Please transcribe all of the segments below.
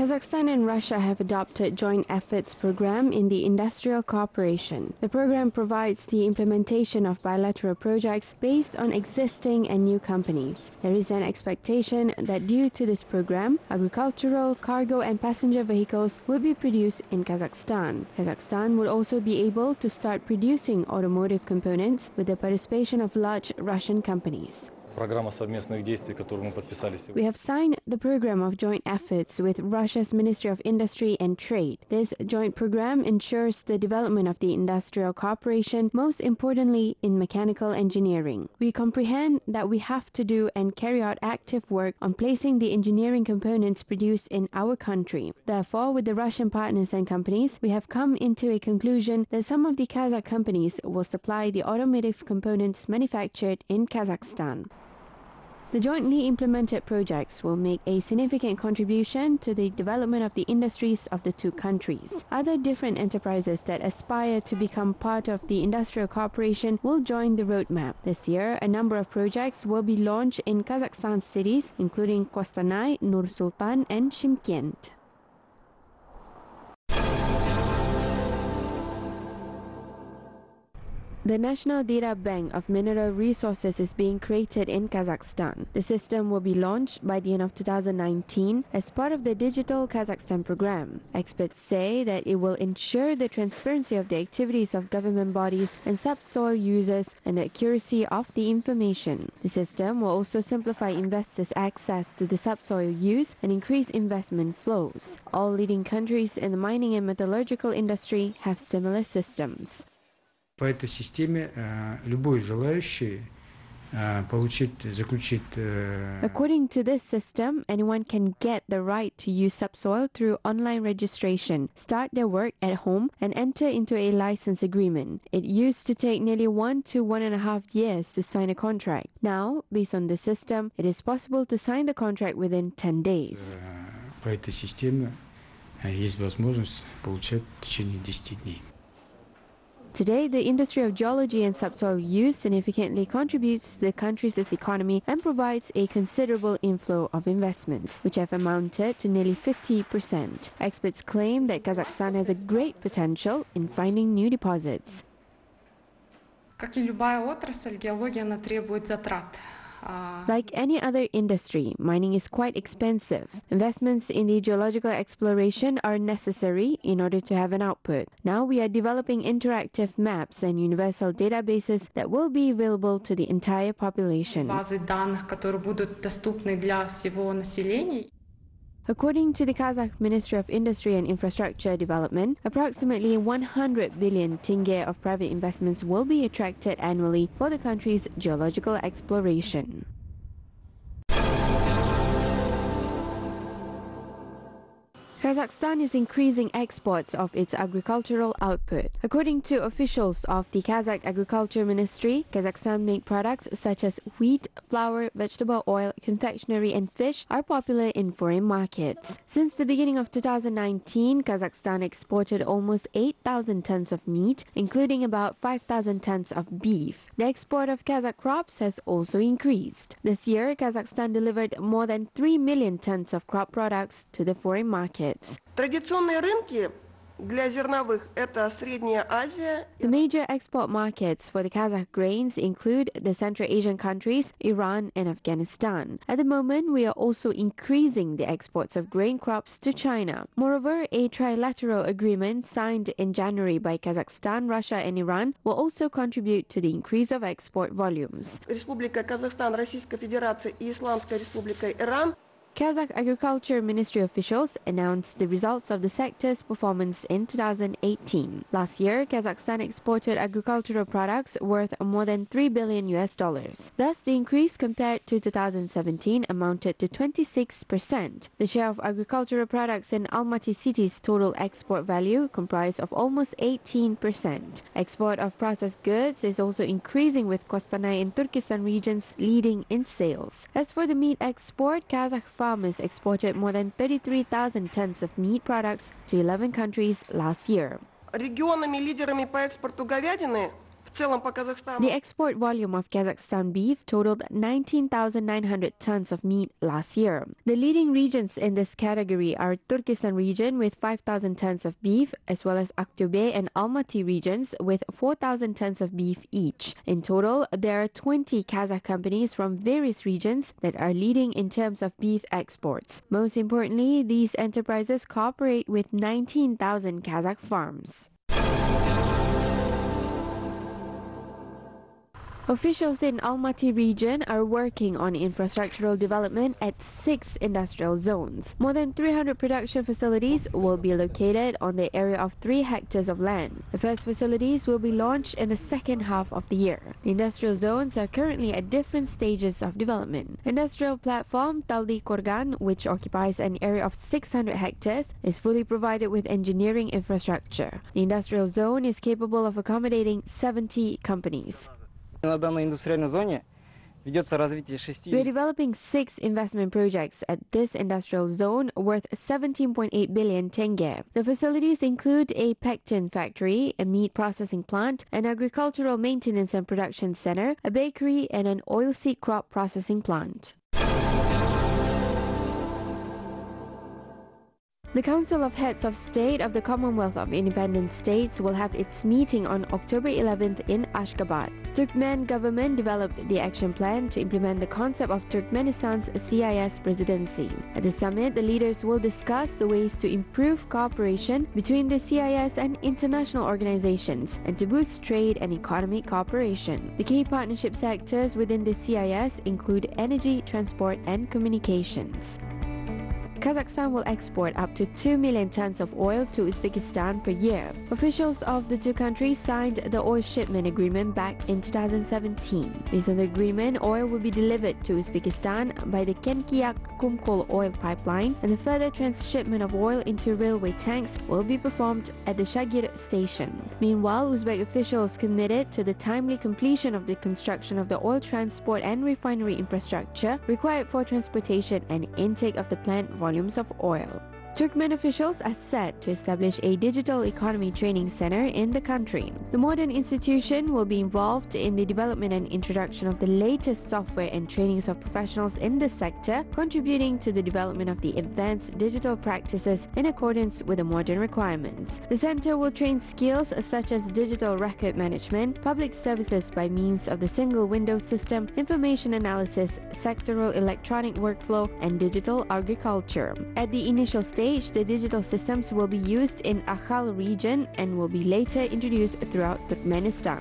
Kazakhstan and Russia have adopted joint efforts program in the industrial cooperation. The program provides the implementation of bilateral projects based on existing and new companies. There is an expectation that due to this program, agricultural, cargo and passenger vehicles will be produced in Kazakhstan. Kazakhstan would also be able to start producing automotive components with the participation of large Russian companies. We have signed the program of joint efforts with Russia's Ministry of Industry and Trade. This joint program ensures the development of the industrial cooperation, most importantly in mechanical engineering. We comprehend that we have to do and carry out active work on placing the engineering components produced in our country. Therefore, with the Russian partners and companies, we have come into a conclusion that some of the Kazakh companies will supply the automotive components manufactured in Kazakhstan. The jointly implemented projects will make a significant contribution to the development of the industries of the two countries. Other different enterprises that aspire to become part of the industrial cooperation will join the roadmap. This year, a number of projects will be launched in Kazakhstan's cities, including Kostanay, Nur-Sultan, and Shymkent. The National Data Bank of Mineral Resources is being created in Kazakhstan. The system will be launched by the end of 2019 as part of the Digital Kazakhstan program. Experts say that it will ensure the transparency of the activities of government bodies and subsoil users and the accuracy of the information. The system will also simplify investors' access to the subsoil use and increase investment flows. All leading countries in the mining and metallurgical industry have similar systems. По этой системе любой желающий заключить. According to this system, anyone can get the right to use subsoil through online registration, start their work at home, and enter into a license agreement. It used to take nearly 1 to 1.5 years to sign a contract. Now, based on the system, it is possible to sign the contract within 10 days. По этой системе есть возможность получать в течение 10 дней. Today, the industry of geology and subsoil use significantly contributes to the country's economy and provides a considerable inflow of investments, which have amounted to nearly 50%. Experts claim that Kazakhstan has a great potential in finding new deposits. Как и любая отрасль, геология она требует затрат. Like any other industry, mining is quite expensive. Investments in the geological exploration are necessary in order to have an output. Now we are developing interactive maps and universal databases that will be available to the entire population. Базы данных, которые будут доступны для всего населения. According to the Kazakh Ministry of Industry and Infrastructure Development, approximately 100 billion tenge of private investments will be attracted annually for the country's geological exploration. Kazakhstan is increasing exports of its agricultural output. According to officials of the Kazakh Agriculture Ministry, Kazakhstan-made products such as wheat, flour, vegetable oil, confectionery and fish are popular in foreign markets. Since the beginning of 2019, Kazakhstan exported almost 8,000 tons of meat, including about 5,000 tons of beef. The export of Kazakh crops has also increased. This year, Kazakhstan delivered more than 3 million tons of crop products to the foreign market. Традиционные рынки для зерновых это Средняя Азия. The major export markets for the Kazakh grains include the Central Asian countries, Iran and Afghanistan. At the moment, we are also increasing the exports of grain crops to China. Moreover, a trilateral agreement signed in January by Kazakhstan, Russia and Iran will also contribute to the increase of export volumes. Республика Казахстан, Российская Федерация и Исламская Республика Иран. Kazakh Agriculture Ministry officials announced the results of the sector's performance in 2018. Last year, Kazakhstan exported agricultural products worth more than $3 billion. Thus, the increase compared to 2017 amounted to 26%. The share of agricultural products in Almaty city's total export value comprised of almost 18%. Export of processed goods is also increasing, with Kostanay and Turkestan regions leading in sales. As for the meat export, Kazakh farmers exported more than 33,000 tons of meat products to 11 countries last year. Регионами лидерами по экспорту говядины в В целом по Казахстану The export volume of Kazakhstan beef totaled 19,900 tons of meat last year. The leading regions in this category are Turkestan region with 5,000 tons of beef, as well as Aktobe and Almaty regions with 4,000 tons of beef each. In total, there are 20 Kazakh companies from various regions that are leading in terms of beef exports. Most importantly, these enterprises cooperate with 19,000 Kazakh farms. Officials in Almaty region are working on infrastructural development at 6 industrial zones. More than 300 production facilities will be located on the area of 3 hectares of land. The first facilities will be launched in the second half of the year. The industrial zones are currently at different stages of development. Industrial platform Taldi Korgan, which occupies an area of 600 hectares, is fully provided with engineering infrastructure. The industrial zone is capable of accommodating 70 companies. На данной индустриальной зоне ведется развитие 6 We are developing 6 investment projects at this industrial zone worth 17.8 billion tenge. The facilities include a pectin factory, a meat processing plant, an agricultural maintenance and production center, a bakery, and an oilseed crop processing plant. The Council of Heads of State of the Commonwealth of Independent States will have its meeting on October 11th in Ashgabat. Turkmen government developed the action plan to implement the concept of Turkmenistan's CIS presidency. At the summit, the leaders will discuss the ways to improve cooperation between the CIS and international organizations and to boost trade and economic cooperation. The key partnership sectors within the CIS include energy, transport, and communications. Kazakhstan will export up to 2 million tons of oil to Uzbekistan per year. Officials of the two countries signed the oil shipment agreement back in 2017. Based on the agreement, oil will be delivered to Uzbekistan by the Kenkiak-Kumkol oil pipeline, and the further transshipment of oil into railway tanks will be performed at the Shagir station. Meanwhile, Uzbek officials committed to the timely completion of the construction of the oil transport and refinery infrastructure required for transportation and intake of the plant volumes of oil. Turkmen officials are set to establish a digital economy training center in the country. The modern institution will be involved in the development and introduction of the latest software and trainings of professionals in the sector, contributing to the development of the advanced digital practices in accordance with the modern requirements. The center will train skills such as digital record management, public services by means of the single window system, information analysis, sectoral electronic workflow, and digital agriculture. At the initial stage, the digital systems will be used in Akhal region and will be later introduced throughout Turkmenistan.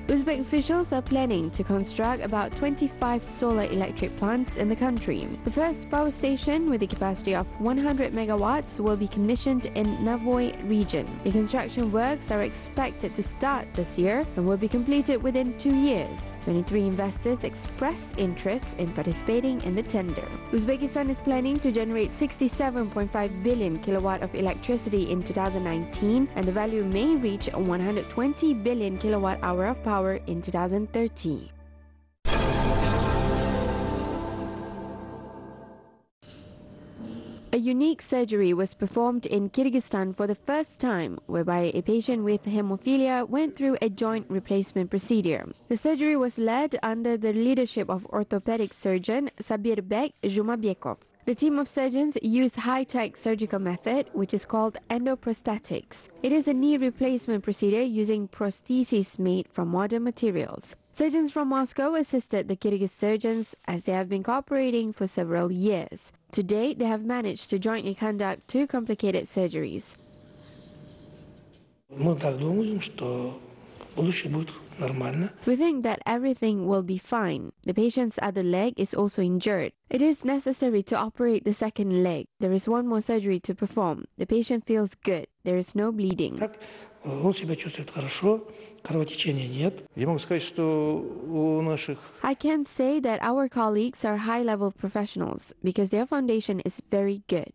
Uzbek officials are planning to construct about 25 solar electric plants in the country. The first power station with a capacity of 100 megawatts will be commissioned in Navoy region. The construction works are expected to start this year and will be completed within 2 years. 23 investors expressed interest in participating in the tender. Uzbekistan is planning to generate 67.5 billion kilowatt of electricity in 2019, and the value may reach 120 billion kilowatt hour of power in 2030. A unique surgery was performed in Kyrgyzstan for the first time, whereby a patient with hemophilia went through a joint replacement procedure. The surgery was led under the leadership of orthopedic surgeon Sabirbek Zhumabekov. The team of surgeons used high-tech surgical method, which is called endoprosthetics. It is a knee replacement procedure using prostheses made from modern materials. Surgeons from Moscow assisted the Kyrgyz surgeons as they have been cooperating for several years. To date, they have managed to jointly conduct 2 complicated surgeries. Мы так думаем, что будущее будет нормально. We think that everything will be fine. The patient's other leg is also injured. It is necessary to operate the second leg. There is one more surgery to perform. The patient feels good. There is no bleeding. Так, он себя чувствует хорошо, кровотечения нет. Я могу сказать, что у наших I can say that our colleagues are high-level professionals because their foundation is very good.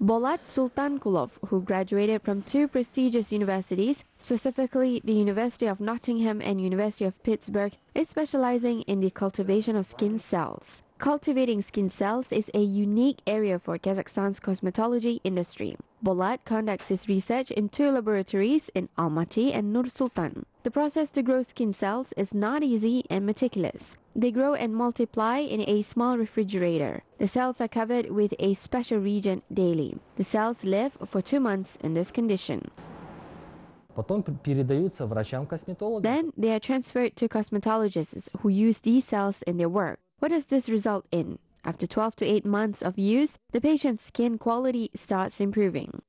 Bolat Sultankulov, who graduated from 2 prestigious universities, specifically the University of Nottingham and University of Pittsburgh, is specializing in the cultivation of skin cells. Cultivating skin cells is a unique area for Kazakhstan's cosmetology industry. Bolat conducts his research in 2 laboratories in Almaty and Nur Sultan. The process to grow skin cells is not easy and meticulous. They grow and multiply in a small refrigerator. The cells are covered with a special reagent daily. The cells live for 2 months in this condition. Then they are transferred to cosmetologists who use these cells in their work. What does this result in? After 12 to 8 months of use, the patient's skin quality starts improving.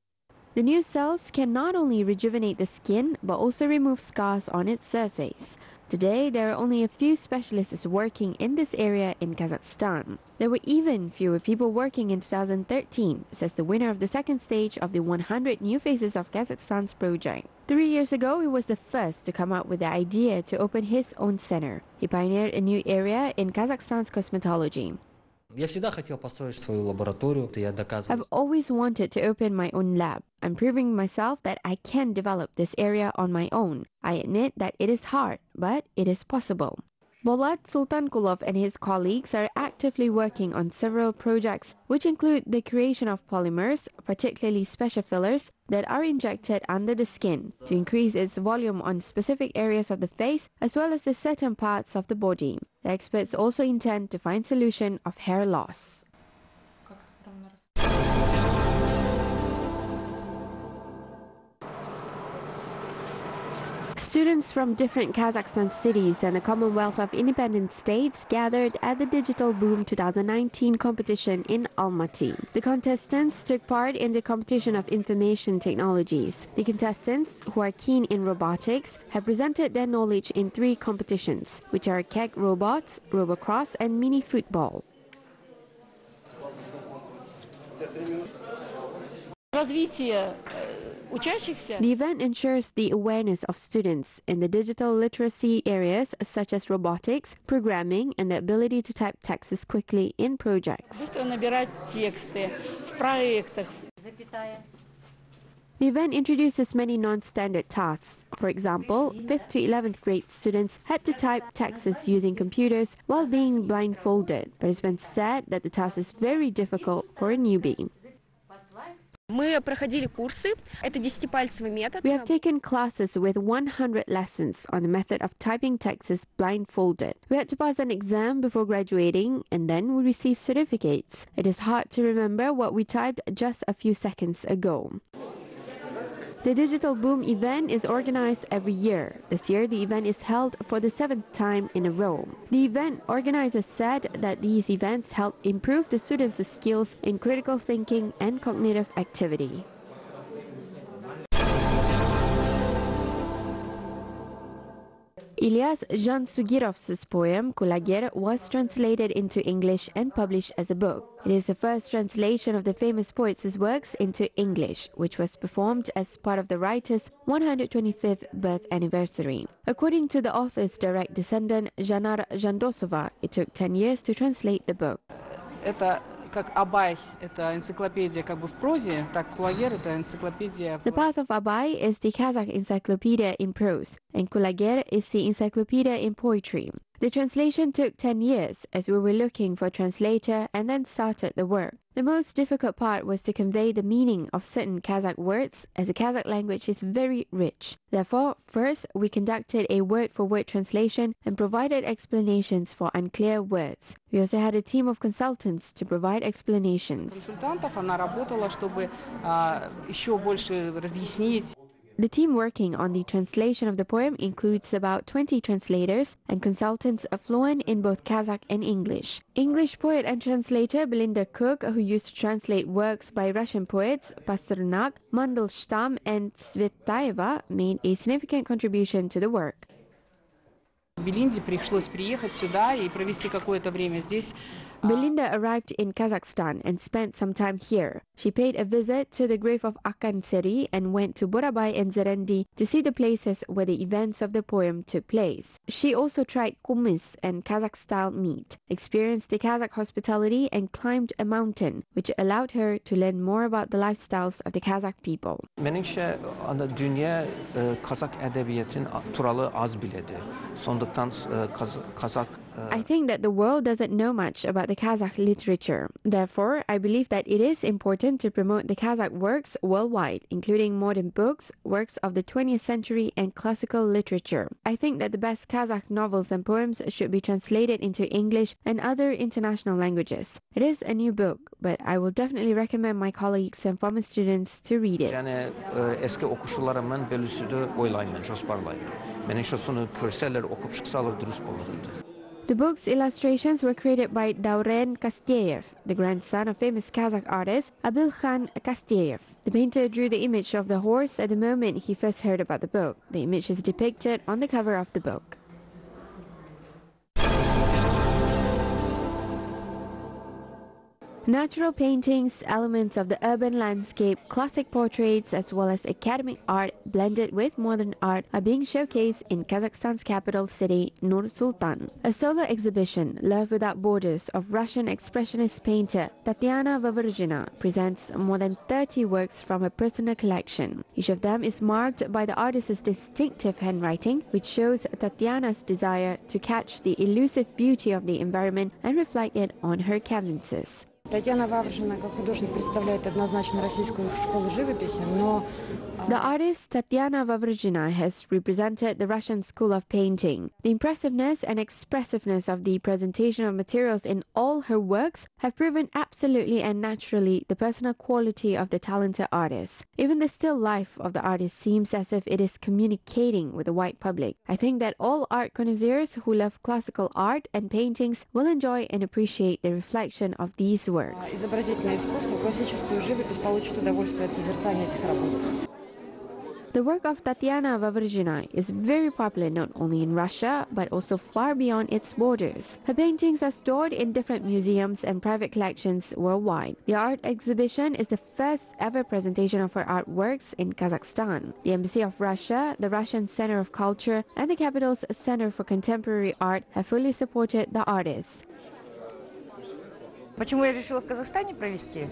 The new cells can not only rejuvenate the skin, but also remove scars on its surface. Today, there are only a few specialists working in this area in Kazakhstan. There were even fewer people working in 2013, says the winner of the second stage of the 100 New Faces of Kazakhstan's project. 3 years ago, he was the first to come up with the idea to open his own center. He pioneered a new area in Kazakhstan's cosmetology. I've always wanted to open my own lab. I'm proving myself that I can develop this area on my own. I admit that it is hard, but it is possible. Bolat Sultankulov and his colleagues are actively working on several projects, which include the creation of polymers, particularly special fillers, that are injected under the skin to increase its volume on specific areas of the face as well as the certain parts of the body. The experts also intend to find solution of hair loss. Students from different Kazakhstan cities and the Commonwealth of Independent States gathered at the Digital Boom 2019 competition in Almaty. The contestants took part in the competition of information technologies. The contestants, who are keen in robotics, have presented their knowledge in 3 competitions, which are keg robots, robocross, and mini football. The event ensures the awareness of students in the digital literacy areas such as robotics, programming, and the ability to type texts quickly in projects. The event introduces many non-standard tasks. For example, 5th to 11th grade students had to type texts using computers while being blindfolded. Participants said that the task is very difficult for a newbie. We have taken classes with 100 lessons on the method of typing texts blindfolded. We had to pass an exam before graduating and then we received certificates. It is hard to remember what we typed just a few seconds ago. The Digital Boom event is organized every year. This year, the event is held for the 7th time in a row. The event organizers said that these events help improve the students' skills in critical thinking and cognitive activity. Ilyas Jansugirov's poem Kulager was translated into English and published as a book. It is the first translation of the famous poet's works into English, which was performed as part of the writer's 125th birth anniversary. According to the author's direct descendant, Janar Jandosova, it took 10 years to translate the book. Как Абай – это энциклопедия как бы в прозе, так Кулагер – это энциклопедия. The Path of Abai is the Kazakh encyclopedia in prose, and Kulager is the encyclopedia in poetry. The translation took 10 years as we were looking for a translator and then started the work. The most difficult part was to convey the meaning of certain Kazakh words, as the Kazakh language is very rich. Therefore, first, we conducted a word-for-word translation and provided explanations for unclear words. We also had a team of consultants to provide explanations. Она работала, чтобы еще больше разъяснить. The team working on the translation of the poem includes about 20 translators and consultants fluent in both Kazakh and English. English poet and translator Belinda Cook, who used to translate works by Russian poets Pasternak, Mandelstam, and Tsvetaeva, made a significant contribution to the work. Белинде пришлось приехать сюда и провести какое-то время здесь, Belinda arrived in Kazakhstan and spent some time here. She paid a visit to the grave of Akan Seri and went to Borabai and Zerendi to see the places where the events of the poem took place. She also tried kumis and Kazakh-style meat, experienced the Kazakh hospitality and climbed a mountain, which allowed her to learn more about the lifestyles of the Kazakh people. Menimçe dünya Kazak edebiyatın turalı az biledi. Sonduktan Kazak I think that the world doesn't know much about the Kazakh literature. Therefore, I believe that it is important to promote the Kazakh works worldwide, including modern books, works of the 20th century, and classical literature. I think that the best Kazakh novels and poems should be translated into English and other international languages. It is a new book, but I will definitely recommend my colleagues and former students to read it. Yani eski okuşularımın bölüsüdü oylayman, josparlayman. Menimçe sonu körseler okup çıksalar dürüst bulurdu. The book's illustrations were created by Dauren Kastyev, the grandson of famous Kazakh artist Abilkhan Kastyev. The painter drew the image of the horse at the moment he first heard about the book. The image is depicted on the cover of the book. Natural paintings, elements of the urban landscape, classic portraits, as well as academic art blended with modern art are being showcased in Kazakhstan's capital city, Nur-Sultan. A solo exhibition, Love Without Borders, of Russian expressionist painter Tatyana Vavrzhina presents more than 30 works from her personal collection. Each of them is marked by the artist's distinctive handwriting, which shows Tatyana's desire to catch the elusive beauty of the environment and reflect it on her canvases. Tatyana Vavrzhina как художник представляет однозначно российскую школу живописи, но The artist Tatyana Vavrzhina has represented the Russian school of painting. The impressiveness and expressiveness of the presentation of materials in all her works have proven absolutely and naturally the personal quality of the talented artist. Even the still life of the artist seems as if it is communicating with the wide public. I think that all art connoisseurs who love classical art and paintings will enjoy and appreciate the reflection of these works. изобразительное искусство, классическую живопись получит удовольствие от созерцания этих работ. The work of Tatyana Vavrzhina is very popular not only in Russia, but also far beyond its borders. Her paintings are stored in different museums and private collections worldwide. The art exhibition is the first ever presentation of her artworks in Kazakhstan. The Embassy of Russia, the Russian Center of Culture, and the capital's Center for Contemporary Art have fully supported the artist. Почему я решила в Казахстане провести?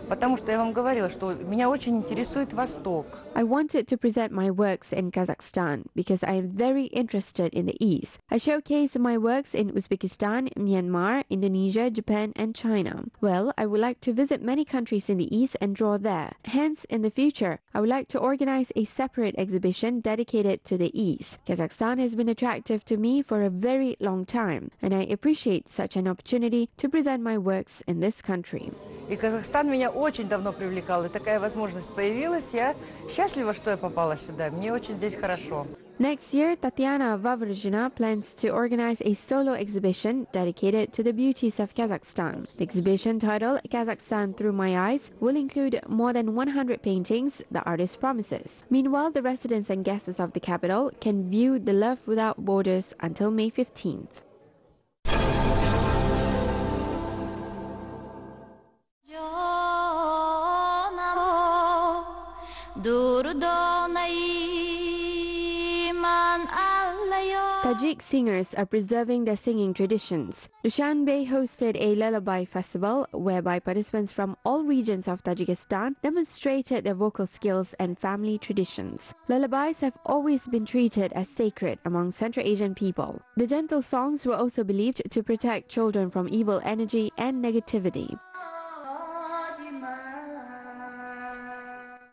Потому что я вам говорила, что меня очень интересует Восток. I wanted to present my works in Kazakhstan because I am very interested in the East. I showcase my works in Uzbekistan, Myanmar, Indonesia, Japan, and China. Well, I would like to visit many countries in the East and draw there. Hence, in the future, I would like to organize a separate exhibition dedicated to the East. Kazakhstan has been attractive to me for a very long time, and I appreciate such an opportunity to present my works in this country. И Казахстан меня очень давно привлекал, и такая возможность появилась. Я счастлива, что я попала сюда. Мне очень здесь хорошо. Next year, Tatyana Vavrzhina plans to organize a solo exhibition dedicated to the beauties of Kazakhstan. The exhibition, titled Kazakhstan Through My Eyes, will include more than 100 paintings, the artist promises. Meanwhile, the residents and guests of the capital can view the Love Without Borders until May 15th. Tajik singers are preserving their singing traditions. Dushanbe hosted a lullaby festival whereby participants from all regions of Tajikistan demonstrated their vocal skills and family traditions. Lullabies have always been treated as sacred among Central Asian people. The gentle songs were also believed to protect children from evil energy and negativity.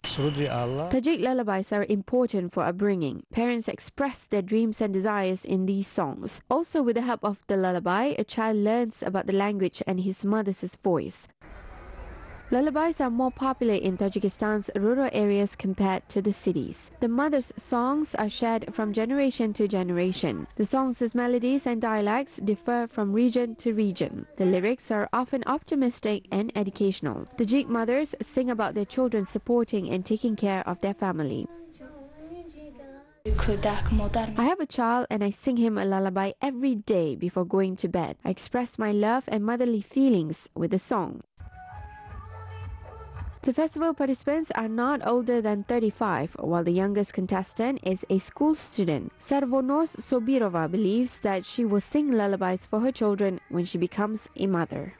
Tajik lullabies are important for upbringing. Parents express their dreams and desires in these songs. Also, with the help of the lullaby, a child learns about the language and his mother's voice. Lullabies are more popular in Tajikistan's rural areas compared to the cities. The mother's songs are shared from generation to generation. The songs' melodies and dialects differ from region to region. The lyrics are often optimistic and educational. Tajik mothers sing about their children supporting and taking care of their family. I have a child and I sing him a lullaby every day before going to bed. I express my love and motherly feelings with the song. The festival participants are not older than 35, while the youngest contestant is a school student. Sarvonos Sobirova believes that she will sing lullabies for her children when she becomes a mother.